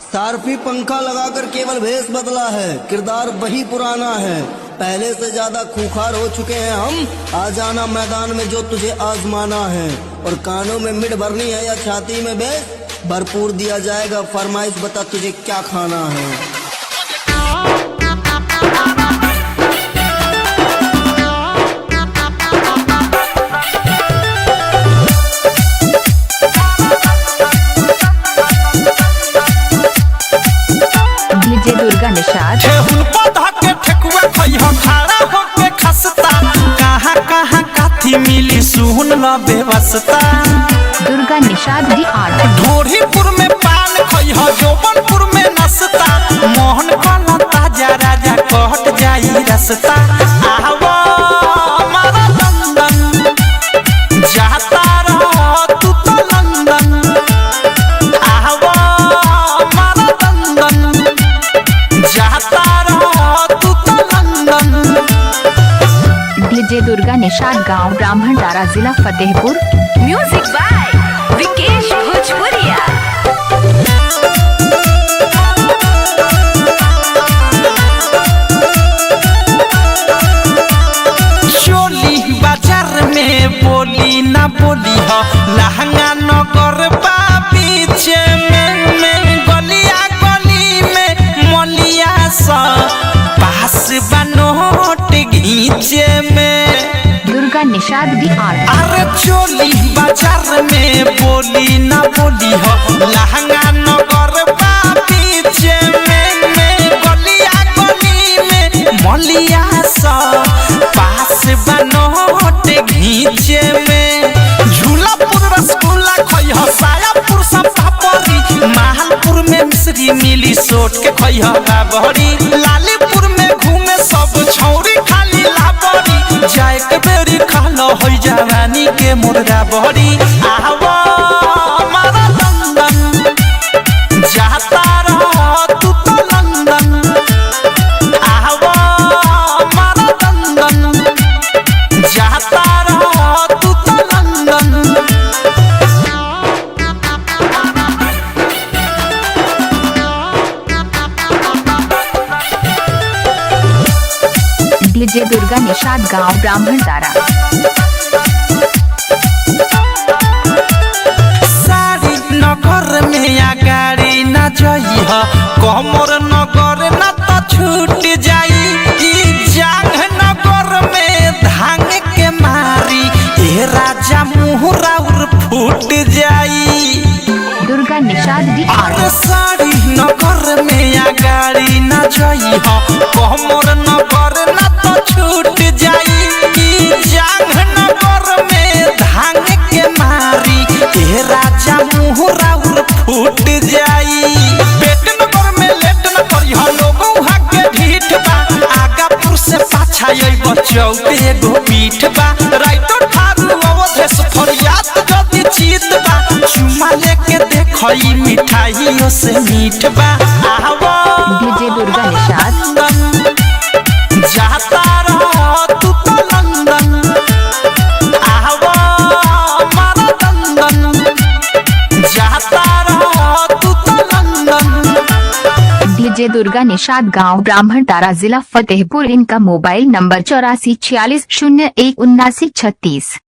सारफी पंखा लगाकर केवल भेष बदला है, किरदार वही पुराना है। पहले से ज्यादा खूंखार हो चुके हैं हम, आ जाना मैदान में जो तुझे आजमाना है। और कानों में मिड भरनी है या छाती में बेस, भरपूर दिया जाएगा, फरमाइश बता तुझे क्या खाना है। डीजे दुर्गा निषाद मिली सुन ल बेवस्ता। दुर्गा निषाद दी आर्ट। ढोरीपुर में पान खइह, जोबनपुर में नसता, मोहन कला ताजा राजा कहट जाई रसता। आवा हमारा लंदन जाता रह तू तो लंदन, आवा हमारा लंदन जाता रह तू तो लंदन। डीजे दुर्गा निषाद, गांव ब्राह्मणदारा, जिला फतेहपुर। म्यूजिक बाय विकेश भोजपुरिया। चोली बाजार में बोली ना बोली हो, लहंगा नगर बा पीछे में गलिया गली में मलिया सा पास बनोट घींचे में। दुर्गा निषाद दी आर्ट। अरे चोली बाजार में बोली ना बोली हो, लहंगा नगर बा पीछे में गलिया गली में मलिया सा पास बनोट घींचे में। झूलापुर रसगुल्ला खइह, सायापुर सब पापड़ी, महलपुर में मिश्री मिली सोट के खइह बाबरी। लालीपुर में घूमे सब छौरी खाली लाबरी, जाए के बेरी खालो हो जवानी के मुर्गा बहरी। आवा हमारा लंदन जाता रह तू तो लंदन, आवा हमारा लंदन जाता रह तू तो लंदन। डीजे दुर्गा निषाद, गांव ब्राह्मणदारा। सारी नगर में आ गाड़ी न जइह, कमर नगर न तो छूट जाई। जांग नगर में धांग के मारी, ए राजा मुहरा उर फूट जाई। दुर्गा निषाद दी आर्ट। सारी नगर में आ गाड़ी न जइह, कमर नगर न तो छूट जाई। जांग नगर में धांग के मारी, ए राजा मुहरा उर फूट जाई। पेट नगर में लेट न करिह, लोगों हाके ढीठ बा, आगापुर से पाछा अइब चौक एगो पीठ बा। राइतो ठारू अवधेश फरियाद जदी चीत बा, चुमा लेके देखई मिठाइयों से मीठ बा। आवा डीजे दुर्गा निषाद। जाता रह तू तो लंदन, आवा हमारा लंदन जाता रह तू तो लंदन। डीजे दुर्गा निषाद, गांव ब्राह्मणदारा, जिला फतेहपुर। इनका मोबाइल नंबर 8446017936।